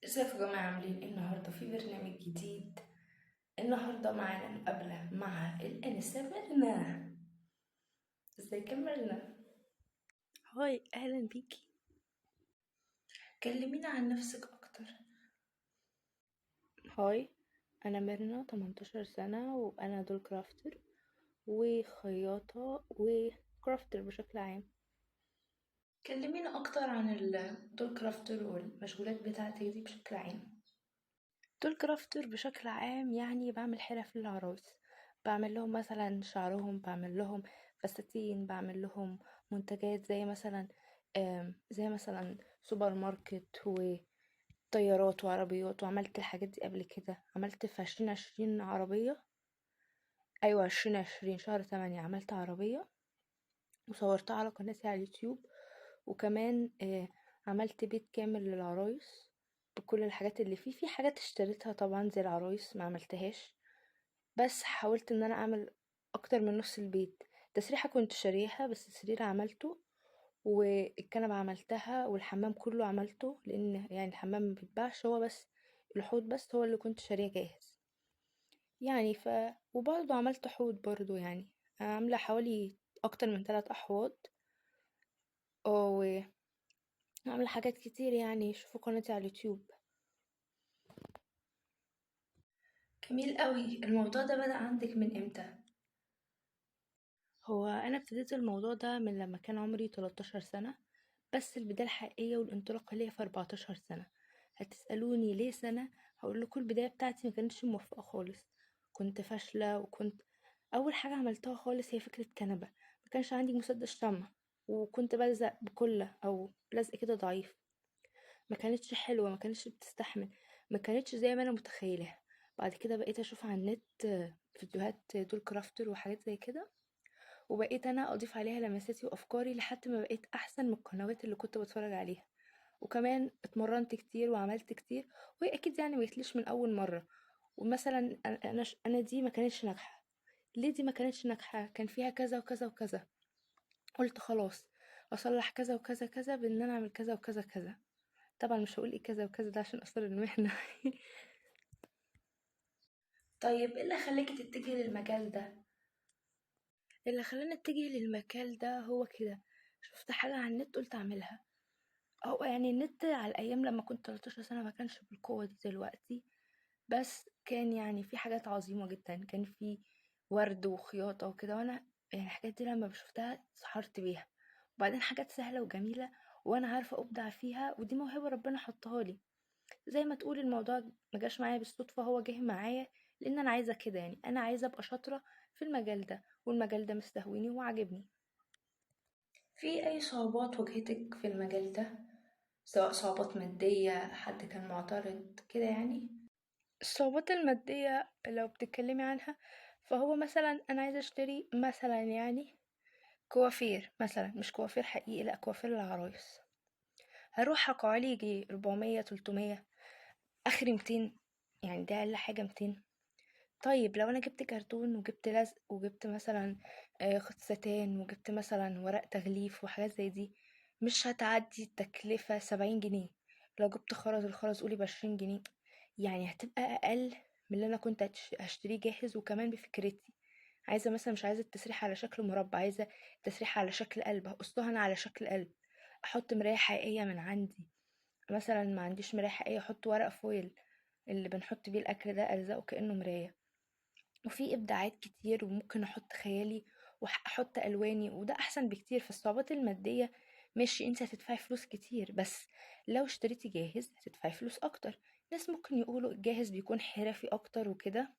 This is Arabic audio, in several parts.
ازيكم يا جماعة عاملين ايه النهاردة في برنامج جديد. النهاردة معانا مقابلة مع الأنسة ميرنا. ازيك يا ميرنا؟ هاي، اهلا بيكي. كلمينا عن نفسك أكتر. هاي، انا ميرنا 18 سنة وانا دول كرافتر وخياطة وكرافتر بشكل عام. كلمينا أكتر عن الدول كرافتر والمشغولات بتاعتك دي بشكل عام. دول كرافتر بشكل عام يعني بعمل حرف للعرايس، بعمل لهم مثلا شعرهم، بعمل لهم فساتين، بعمل لهم منتجات زي مثلا سوبر ماركت وطيارات وعربيات. وعملت الحاجات دي قبل كده، عملت في 2020 عربية. أيوة، 2020 شهر 8 عملت عربية وصورتها على قناتي على اليوتيوب. وكمان عملت بيت كامل للعرايس بكل الحاجات اللي فيه. في حاجات اشتريتها طبعا زي العرايس ما عملتهاش، بس حاولت ان انا اعمل اكتر من نص البيت. تسريحة كنت شاريها بس السرير عملته، والكنبة عملتها، والحمام كله عملته، لان يعني الحمام ما بيتباعش، هو بس الحوض بس هو اللي كنت شاريه جاهز يعني. وبرضه عملت حوض برضه، يعني عاملة حوالي اكتر من 3 احواض. اه، وعاملة حاجات كتير يعني. شوفوا قناتي على اليوتيوب. جميل قوي. الموضوع ده بدأ عندك من امتى؟ هو انا ابتديت الموضوع ده من لما كان عمري 13 سنة، بس البداية الحقيقية والانطلاقة ليا في 14 سنة. هتسألوني ليه سنة؟ هقول لكم البداية بتاعتي ما كانتش موفقة خالص. كنت فاشلة، وكنت اول حاجة عملتها خالص هي فكرة كنبة. ما كانش عندي مسدس شمع، وكنت بلزق بكلة او لزق كده ضعيف. ما كانتش حلوة، ما كانتش بتستحمل، ما كانتش زي ما انا متخيلها. بعد كده بقيت اشوف على النت فيديوهات دول كرافتر وحاجات زي كده، وبقيت انا اضيف عليها لمساتي وافكاري لحد ما بقيت احسن من القنوات اللي كنت بتفرج عليها. وكمان اتمرنت كتير وعملت كتير، وهي اكيد يعني ما جتليش من اول مره. ومثلا انا دي ما كانتش ناجحه. ليه دي ما كانتش ناجحه؟ كان فيها كذا وكذا وكذا. قلت خلاص اصلح كذا وكذا كذا بان انا اعمل كذا وكذا كذا. طبعا مش هقول ايه كذا وكذا ده عشان اسرار المهنه. طيب ايه اللي خلاكي تتجهي للمجال ده؟ اللي خلاني اتجه للمجال ده هو كده، شفت حاجه على النت قلت اعملها. هو يعني النت على الايام لما كنت 13 سنه ما كانش بالقوه دي دلوقتي، بس كان يعني في حاجات عظيمه جدا. كان في ورد وخياطه وكده، وانا يعني الحاجات دي لما بشوفتها سحرت بيها. وبعدين حاجات سهله وجميله وانا عارفه ابدع فيها، ودي موهبه ربنا حطها لي. زي ما تقول الموضوع ما جاش معايا بالصدفه، هو جه معايا لان انا عايزه كده. يعني انا عايزه ابقى شاطره في المجال ده، والمجال ده مستهويني وعاجبني. في أي صعوبات واجهتك في المجال ده؟ سواء صعوبات مادية، حد كان معترض كده يعني؟ الصعوبات المادية لو بتتكلمي عنها، فهو مثلا أنا عايزة أشتري مثلا يعني كوافير مثلا، مش كوافير حقيقي، لأ كوافير للعرايس. هروح حقعلي يجي 400 300، آخري 200. يعني ده أقل حاجة 200. طيب لو أنا جبت كرتون وجبت لزق وجبت مثلا خط ستان وجبت مثلا ورق تغليف وحاجات زي دي، مش هتعدي التكلفة 70 جنيه. لو جبت خرز، الخرز قولي ب20 جنيه. يعني هتبقى أقل من اللي أنا كنت هشتريه جاهز. وكمان بفكرتي، عايزة مثلا مش عايزة التسريحة على شكل مربع، عايزة التسريحة على شكل قلب، هقصها أنا على شكل قلب. أحط مراية حقيقية من عندي. مثلا ما عنديش مراية حقيقية، أحط ورق فويل اللي بنحط بيه الأكل ده، ألزقه كأنه مراية. وفي إبداعات كتير، وممكن أحط خيالي وأحط ألواني، وده أحسن بكتير. في الصعوبات المادية ماشي، انت هتدفعي فلوس كتير، بس لو اشتريتي جاهز هتدفعي فلوس أكتر. ناس ممكن يقولوا الجاهز بيكون حرفي أكتر وكده.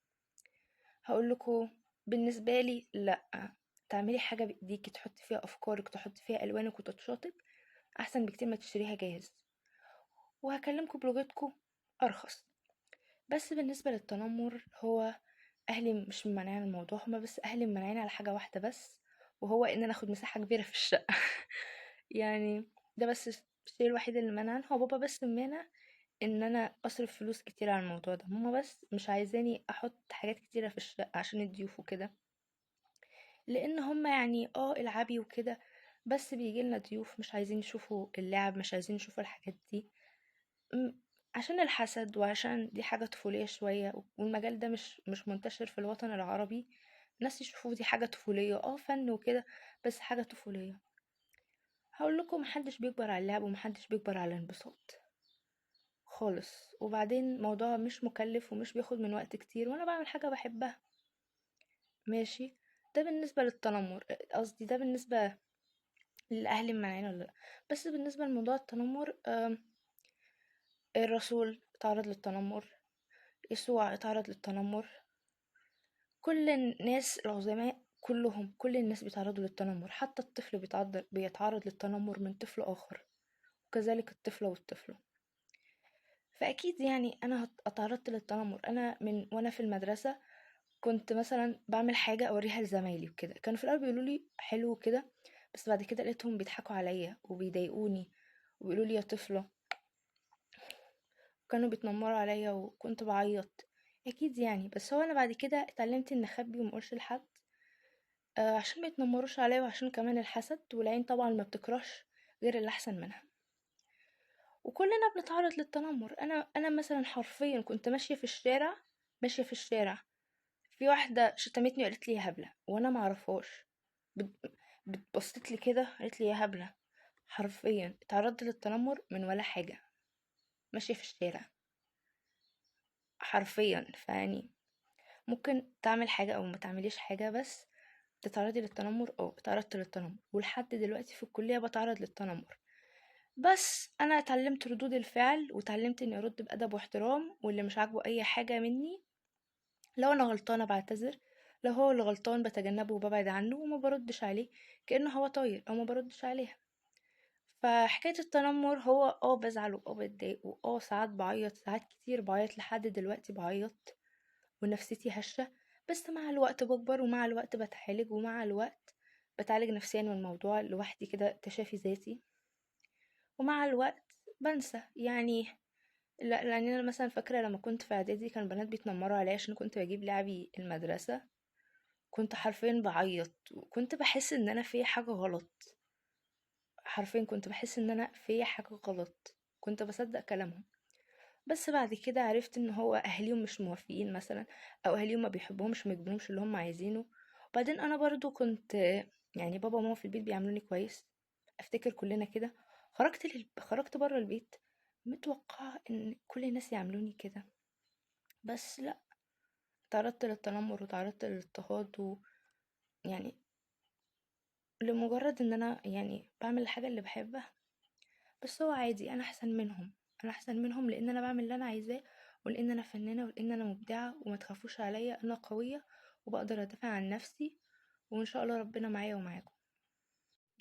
هقولكوا بالنسبة لي لأ. تعملي حاجة بإيديكي، تحطي فيها أفكارك، تحطي فيها ألوانك وتاتشاتك، أحسن بكتير ما تشتريها جاهز. وهكلمكوا بلغتكوا، أرخص. بس بالنسبة للتنمر، هو أهلي مش ممانعين عن الموضوع، هما بس أهلي ممانعين على حاجة واحدة بس، وهو إن أنا أخد مساحة كبيرة في الشقة. يعني ده بس الشيء الوحيد اللي منعني. هو بابا بس مانع إن أنا أصرف فلوس كتير على الموضوع ده. ماما بس مش عايزاني أحط حاجات كتيرة في الشقة عشان الضيوف وكده، لأن هما يعني العبي وكده، بس بيجيلنا ضيوف مش عايزين يشوفوا اللعب، مش عايزين يشوفوا الحاجات دي. م- عشان الحسد وعشان دي حاجة طفولية شوية، والمجال ده مش منتشر في الوطن العربي. الناس يشوفوه دي حاجة طفولية، فن وكده، بس حاجة طفولية. هقول لكم، محدش بيكبر على اللعب ومحدش بيكبر على الانبساط خالص. وبعدين موضوع مش مكلف ومش بياخد من وقت كتير، وانا بعمل حاجة بحبها. ماشي. ده بالنسبة للتنمر، قصدي ده بالنسبة للأهل المنعين ولا لأ. بس بالنسبة لموضوع التنمر، الرسول اتعرض للتنمر، يسوع اتعرض للتنمر، كل الناس العظماء كلهم، كل الناس بيتعرضوا للتنمر، حتى الطفل بيتعرض للتنمر من طفل آخر، وكذلك الطفلة والطفل. فأكيد يعني أنا اتعرضت للتنمر. أنا من وأنا في المدرسة كنت مثلا بعمل حاجة أوريها لزمايلي وكده، كانوا في الأول بيقولوا لي حلو كده، بس بعد كده لقيتهم بيضحكوا عليا وبيضايقوني وبيقولوا لي يا طفلة، كانوا بيتنمروا عليا وكنت بعيط. أكيد يعني، بس هو أنا بعد كده اتعلمت إن أخبي ومقولش لحد، عشان ما يتنمروش عليا، وعشان كمان الحسد، والعين طبعا ما بتكرهش غير اللي أحسن منها. وكلنا بنتعرض للتنمر. أنا مثلا حرفيا كنت ماشية في الشارع، في واحدة شتمتني وقالت لي يا هبلة وانا معرفهاش، بصت لي كده قالت لي يا هبلة. حرفيا اتعرضت للتنمر من ولا حاجة، ماشية في الشارع حرفيا. فيعني ممكن تعمل حاجة او ما تعمليش حاجة، بس تتعرضي للتنمر. اتعرضت للتنمر، ولحد دلوقتي في الكلية بتعرض للتنمر. بس انا اتعلمت ردود الفعل، واتعلمت اني ارد بأدب واحترام، واللي مش عاجبه اي حاجة مني، لو انا غلطانة بعتذر، لو هو اللي غلطان بتجنبه وببعد عنه وما بردش عليه كأنه هو طاير، او ما بردش عليها. فحكاية التنمر هو بزعل بتضايق، ساعات بعيط، ساعات كتير بعيط، لحد دلوقتي بعيط ونفسيتي هشة. بس مع الوقت بكبر، ومع الوقت بتعالج، ومع الوقت بتعالج نفسيا من الموضوع لوحدي كده، تشافي ذاتي. ومع الوقت بنسى يعني. لا، لان انا مثلا فاكره لما كنت في اعدادي كان بنات بيتنمروا عليا عشان كنت بجيب لعبي المدرسه. كنت حرفيا بعيط، وكنت بحس ان انا في حاجة غلط. حرفيا كنت بحس ان انا في حاجة غلط، كنت بصدق كلامهم. بس بعد كده عرفت ان هو اهليهم مش موافقين مثلا، او اهليهم ما بيحبوهمش، ما يجبرهمش اللي هم عايزينه. وبعدين انا برضو كنت، يعني بابا وماما في البيت بيعاملوني كويس، افتكر كلنا كده. خرجت بره البيت متوقعة ان كل الناس يعاملوني كده، بس لا، تعرضت للتنمر وتعرضت للاضطهاد، يعني لمجرد ان انا يعني بعمل الحاجة اللي بحبها. بس هو عادي، انا احسن منهم لان انا بعمل اللي انا عايزاه، ولان انا فنانة، ولان انا مبدعة، وما تخافوش عليا، انا قوية وبقدر ادافع عن نفسي، وان شاء الله ربنا معايا ومعاكم.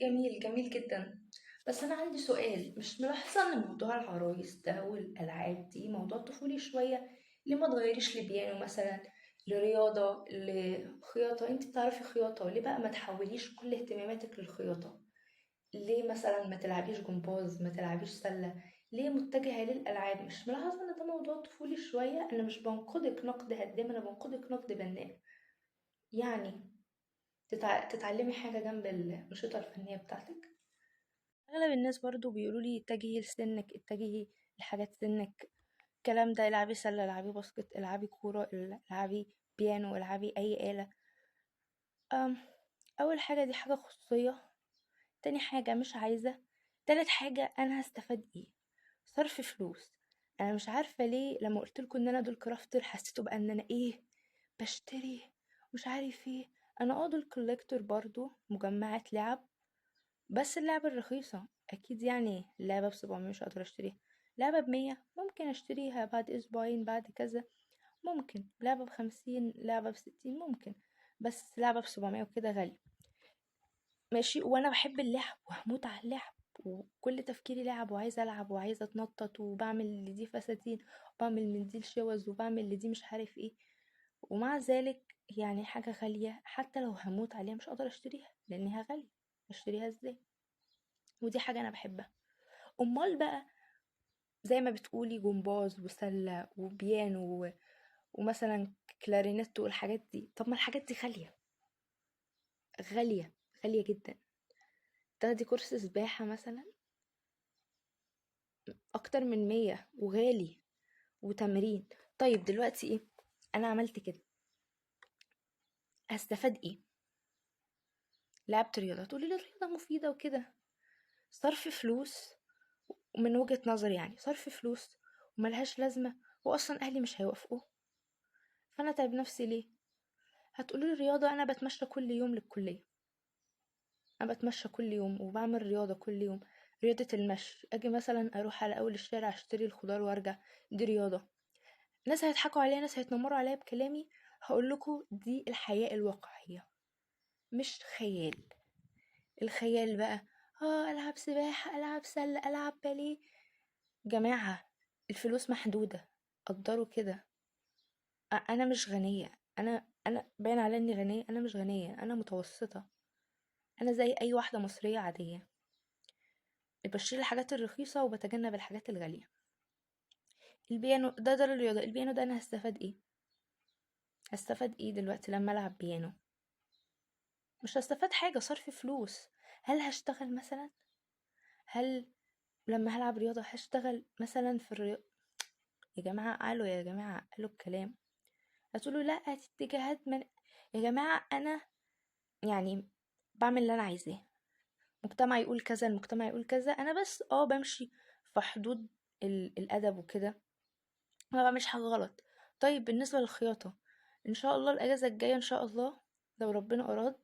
جميل جميل جدا. بس أنا عندي سؤال، مش ملاحظة إن موضوع العرايس ده والألعاب دي موضوع طفولي شوية؟ ليه ما تغيريش لبيانو مثلا، لرياضة، لخياطة؟ انت بتعرفي خياطة، ليه بقى ما تحوليش كل اهتماماتك للخياطة؟ ليه مثلا ما تلعبيش جمباز، ما تلعبيش سلة؟ ليه متجهة للألعاب؟ مش ملاحظة إن ده موضوع طفولي شوية؟ أنا مش بنقدك نقد هدام، أنا بنقدك نقد بناء. يعني تتعلمي حاجة جنب الأنشطة الفنية بتاعتك. اغلب الناس برضو بيقولوا لي اتجهي لسنك، اتجهي لحاجات سنك، الكلام ده، العبي سلة، العبي باسكت، العبي كورة، العبي بيانو، العبي اي آلة. أم اول حاجة دي حاجة خصوصية، تاني حاجة مش عايزة، تالت حاجة انا هستفاد ايه؟ صرف فلوس. انا مش عارفة ليه لما قلتلكوا ان انا دول كرافتر حسيتوا بقى ان انا ايه، بشتري، مش عارف ايه. انا دول كوليكتور برضو، مجمعات لعب، بس اللعبة الرخيصة. اكيد يعني اللعبة ب700 مش هقدر اشتريها، لعبة ب100 ممكن اشتريها بعد اسبوعين بعد كذا، ممكن لعبة ب50، لعبة ب60 ممكن، بس لعبة ب700 وكده غالية. ماشي، وانا بحب اللعب وهموت على اللعب، وكل تفكيري لعب، وعايزه العب وعايزه اتنطط، وبعمل لدي فساتين، وبعمل منديل شوز، وبعمل لدي مش عارف ايه. ومع ذلك يعني حاجه غاليه، حتى لو هموت عليها مش هقدر اشتريها لانها غاليه. اشتريها ازاي؟ ودي حاجه انا بحبها. امال بقى، زي ما بتقولي جمباز وسله وبيانو ومثلا كلارينيت والحاجات دي، طب ما الحاجات دي غاليه، غاليه، غاليه جدا. تاخدي كورس سباحه مثلا اكتر من 100 وغالي. وتمرين. طيب دلوقتي ايه؟ انا عملت كده، هستفاد ايه؟ لعبت رياضة، تقولي لي الرياضة مفيدة وكده، صرف فلوس، ومن وجهة نظري يعني صرف فلوس وملهاش لازمة، واصلا اهلي مش هيوافقوا، فانا تعب نفسي ليه؟ هتقولي لي الرياضة، انا بتمشى كل يوم للكلية، انا بتمشى كل يوم وبعمل رياضة كل يوم، رياضة المشي، اجي مثلا اروح على اول الشارع اشتري الخضار وارجع، دي رياضة. ناس هيضحكوا عليا، ناس هيتنمروا عليا بكلامي، هقول لكم دي الحياة الواقعية مش خيال. الخيال بقى، العب سباحة، العب سلة، العب باليه. جماعة، الفلوس محدودة، قدروا كده. انا مش غنية، انا باين على اني غنية، انا مش غنية، انا متوسطة، انا زي اي واحدة مصرية عادية، بشتري الحاجات الرخيصة وبتجنب الحاجات الغالية. البيانو ده الرياضة، البيانو ده انا هستفاد ايه؟ هستفاد ايه دلوقتي لما العب بيانو؟ مش هستفاد حاجة، صرف فلوس. هل هشتغل مثلا؟ هل لما هلعب رياضة هشتغل مثلا في الرياضة؟ يا جماعة قالوا، يا جماعة قالوا الكلام، هتقولوا لا دي اتجاهات من. يا جماعة أنا يعني بعمل اللي أنا عايزاه، مجتمع يقول كذا، المجتمع يقول كذا، أنا بس بمشي في حدود الأدب وكده، ما بعملش حاجة غلط. طيب بالنسبة للخياطة، إن شاء الله الأجازة الجاية إن شاء الله لو ربنا أراد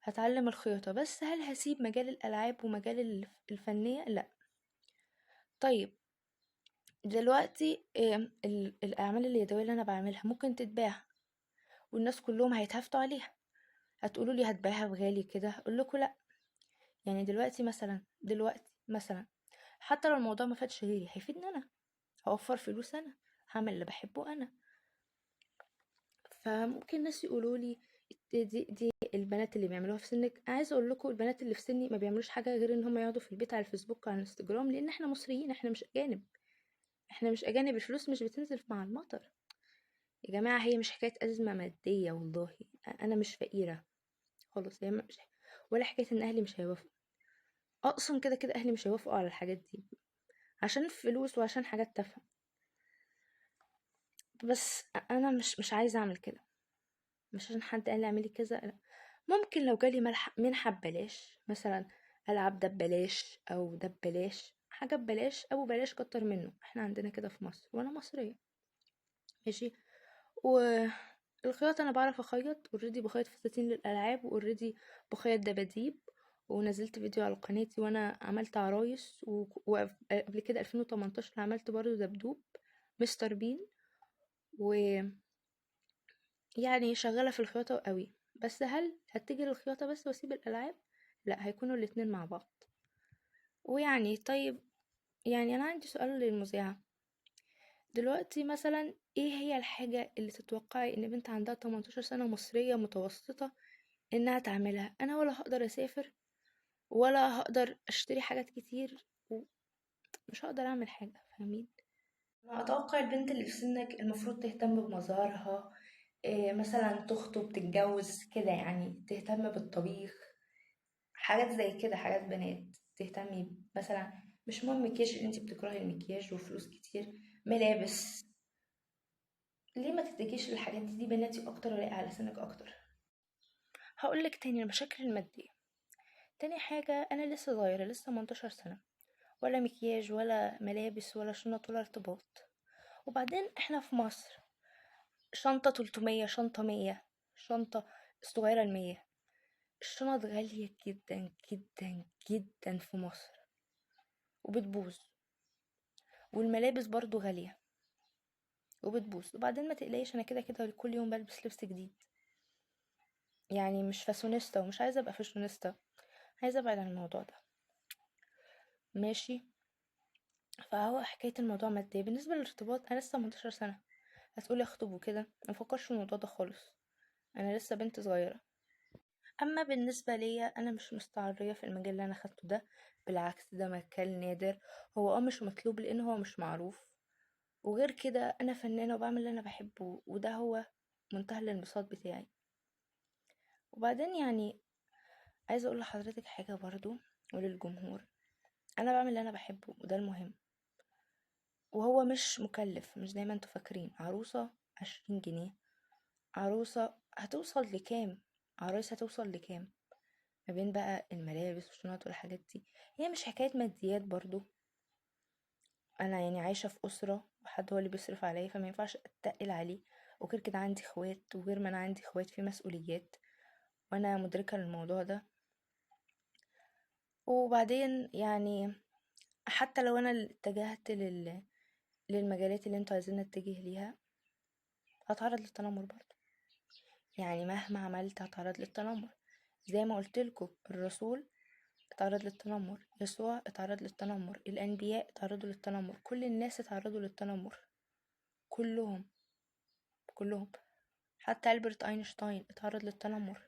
هتعلم الخياطة، بس هل هسيب مجال الألعاب ومجال الفنية؟ لا. طيب دلوقتي الأعمال اليدوية اللي أنا بعملها ممكن تتباع والناس كلهم هيتهافتوا عليها، هتقولوا لي هتبيعها بغالي كده، اقول لكم لا. يعني دلوقتي مثلا حتى لو الموضوع ما فادش غيري هيفيدني انا، هوفر فلوس انا، هعمل اللي بحبه انا. فممكن ناس يقولوا لي دي البنات اللي بيعملوها في سنك. عايزه اقول لكم البنات اللي في سني ما بيعملوش حاجه غير ان هم يقعدوا في البيت على الفيسبوك وعلى الانستجرام، لان احنا مصريين، احنا مش اجانب، احنا مش اجانب، الفلوس مش بتنزل مع المطر. يا جماعه هي مش حكايه ازمه ماديه والله، انا مش فقيره خالص، هي مش، ولا حكايه ان اهلي مش هيوافقوا، اصلا كده كده اهلي مش هيوافقوا على الحاجات دي عشان فلوس وعشان حاجات تافهه. بس انا مش عايزه اعمل كده، مش عشان حد قال لي اعملي كذا، لا. ممكن لو جالي منحه ببلاش مثلا، العب ده ببلاش او ده ببلاش، حاجه ببلاش، ابو بلاش كتر منه، احنا عندنا كده في مصر وانا مصريه. ماشي. والخياطة انا بعرف اخيط، اوريدي بخيط فساتين للالعاب، واوريدي بخيط دباديب، ونزلت فيديو على قناتي وانا عملت عرايس، وقبل كده 2018 عملت برضو دبدوب مستر بين. ويعني شغالة في الخياطة قوي، بس هل هتجي للخياطة بس واسيب الالعاب؟ لا، هيكونوا الاتنين مع بعض. ويعني طيب، يعني انا عندي سؤال للمذيعة دلوقتي، مثلا ايه هي الحاجة اللي تتوقعي ان بنت عندها 18 سنة مصرية متوسطة انها تعملها؟ انا ولا هقدر اسافر ولا هقدر اشتري حاجات كتير، ومش هقدر اعمل حاجة، فاهمين؟ أنا أتوقع البنت اللي في سنك المفروض تهتم بمظهرها، مثلا تخطب تتجوز كده، يعني تهتم بالطبيخ، حاجات زي كده، حاجات بنات تهتمي مثلا. مش مهم مكياج، انت بتكرهي المكياج وفلوس كتير، ملابس، ليه ما تتجيش للحاجات دي بناتي اكتر ولاقي على سنك اكتر. هقولك تاني، المشاكل المادية. تاني حاجة، انا لسه صغيرة، لسه 18 سنة، ولا مكياج ولا ملابس ولا شنط ولا ارتباط. وبعدين احنا في مصر، شنطة 300، شنطة 100، شنطة الصغيرة 100. الشنط غالية جدا جدا جدا في مصر وبتبوظ، والملابس برضو غالية وبتبوظ. وبعدين ما تقلقيش، انا كده كده كل يوم بلبس لبس جديد، يعني مش فاشونيستا ومش عايزة ابقى فاشونيستا، عايزة ابعد عن الموضوع ده. ماشي. فهو حكاية الموضوع مادية. بالنسبة للارتباط، انا لسه 18 سنة، هتقولي اخطب وكده، مفكرش في الموضوع ده خالص، انا لسه بنت صغيرة. اما بالنسبة ليا، انا مش مستعرية في المجال اللي انا خدته ده، بالعكس ده مجال نادر، هو مش مطلوب لان هو مش معروف، وغير كده انا فنانة وبعمل اللي انا بحبه، وده هو منتهى الانبساط بتاعي. وبعدين يعني عايزة اقول لحضرتك حاجة برضو وللجمهور، انا بعمل اللي انا بحبه وده المهم، وهو مش مكلف، مش زي ما انتوا فاكرين. عروسة 20 جنيه، عروسة هتوصل لكام؟ عروسة هتوصل لكام ما بين بقى الملابس والشنط والحاجات دي؟ هي مش حكاية ماديات برضو. انا يعني عايشة في أسرة وحد هو اللي بيصرف عليا، فما ينفعش اتقل عليه. وغير كده عندي اخوات، وغير ما انا عندي اخوات في مسؤوليات، وانا مدركة للموضوع ده. وبعدين يعني حتى لو انا اللي اتجهت للمجالات اللي انتوا عايزين اتجه ليها، هتعرض للتنمر برضه. يعني مهما عملت هتعرض للتنمر. زي ما قلت لكم، الرسول اتعرض للتنمر، يسوع اتعرض للتنمر، الانبياء اتعرضوا للتنمر، كل الناس اتعرضوا للتنمر. كلهم، كلهم. حتى ألبرت اينشتاين اتعرض للتنمر.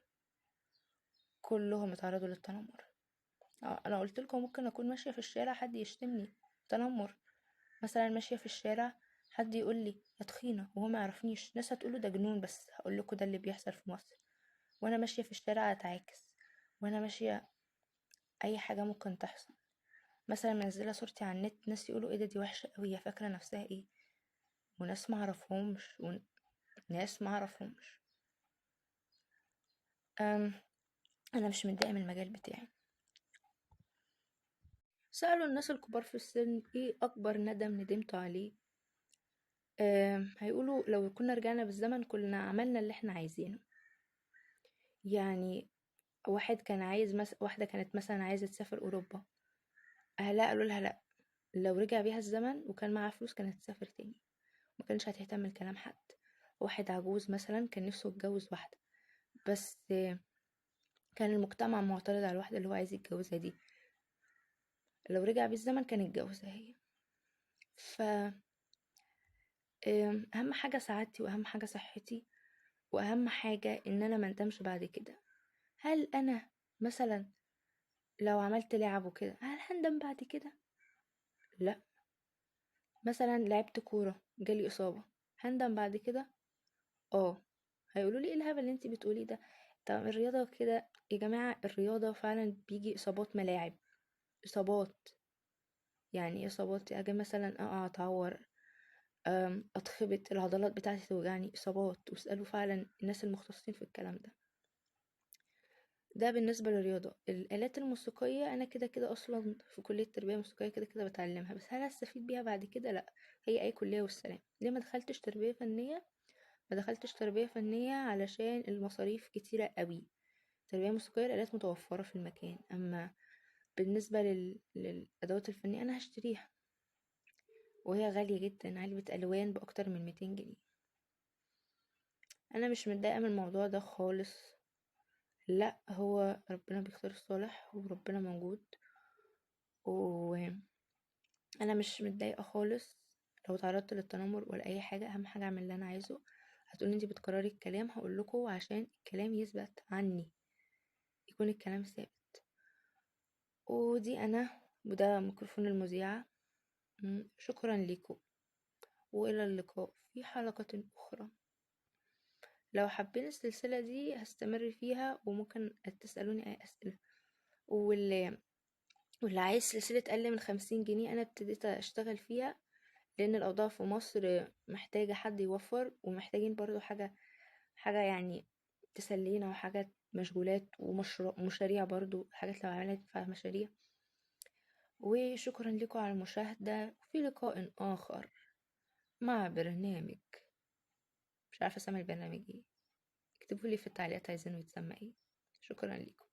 كلهم اتعرضوا للتنمر. انا قلت لكم ممكن اكون ماشيه في الشارع حد يشتمني. تنمر. مثلا ماشيه في الشارع حد يقول لي يا تخينه وهو ما يعرفنيش، ناس هتقوله ده جنون، بس هقول لكم ده اللي بيحصل في مصر. وانا ماشيه في الشارع اتعاكس، وانا ماشيه اي حاجه ممكن تحصل. مثلا منزله صورتي على النت، ناس يقولوا ايه ده، دي وحشه قوي، هي فاكره نفسها ايه. وناس ما اعرفهمش، وناس ما اعرفهمش. أم انا مش متضايقه من المجال بتاعي. سالوا الناس الكبار في السن ايه اكبر ندم ندمتوا عليه. هيقولوا لو كنا رجعنا بالزمن كنا عملنا اللي احنا عايزينه. يعني واحده كانت مثلا عايزه تسافر اوروبا، اهلها قالوا لها لا. لو رجع بيها الزمن وكان معاها فلوس كانت تسافر تاني، ما كانش هتهتم لكلام حد. واحد عجوز مثلا كان نفسه يتجوز واحده، بس كان المجتمع معترض على الواحده اللي هو عايز يتجوزها دي. لو رجع بالزمن كان اتجوزها هي. ف اهم حاجه سعادتي، واهم حاجه صحتي، واهم حاجه ان انا ما ندمش بعد كده. هل انا مثلا لو عملت لعب وكده هل هندم بعد كده؟ لا. مثلا لعبت كوره جالي اصابه، هندم بعد كده؟ اه. هيقولوا لي ايه الهبل اللي انتي بتقوليه ده؟ طب الرياضه كده يا جماعه، الرياضه فعلا بيجي اصابات ملاعب. اصابات. يعني ايه اصابات؟ اجي مثلا اقع اتعور، اتخبط، العضلات بتاعتي توجعني، اصابات. واسالوا فعلا الناس المختصين في الكلام ده. ده بالنسبة للرياضة. الآلات الموسيقية أنا كده كده أصلا في كلية تربية موسيقية كده كده بتعلمها، بس هل هستفيد بيها بعد كده؟ لأ. هي أي كلية والسلام. ليه ما دخلتش تربية فنية؟ ما دخلتش تربية فنية علشان المصاريف كتيرة قوي. تربية موسيقية الآلات متوفرة في المكان، أما بالنسبة للأدوات الفنية أنا هشتريها، وهي غالية جدا، علبة ألوان بأكتر من 200 جنيه. أنا مش متضايقة من الموضوع ده خالص. لا، هو ربنا بيختار الصالح وربنا موجود. وانا مش متضايقه خالص لو تعرضت للتنمر ولا اي حاجه. اهم حاجه اعمل اللي انا عايزه. هتقولي انتي بتكرري الكلام، هقول لكم عشان الكلام يثبت عني، يكون الكلام ثابت. ودي انا، وده ميكروفون المذيعه. شكرا لكم، والى اللقاء في حلقه اخرى. لو حابين السلسله دي هستمر فيها، وممكن تسالوني اي اسئله. واللي عايز سلسلة أقل من 50 جنيه أنا ابتديت أشتغل فيها، لأن الأوضاع في مصر محتاجة حد يوفر، ومحتاجين برضو حاجة يعني تسلينا، وحاجات مشغولات ومشاريع برضو، حاجات لو عملت تنفع مشاريع. وشكرا لكم على المشاهدة، وفي لقاء آخر مع برنامج، مش عارفة اسمي البرنامج ايه، اكتبوا لي في التعليقات عايزينه يتسمى ايه. شكرا لكم.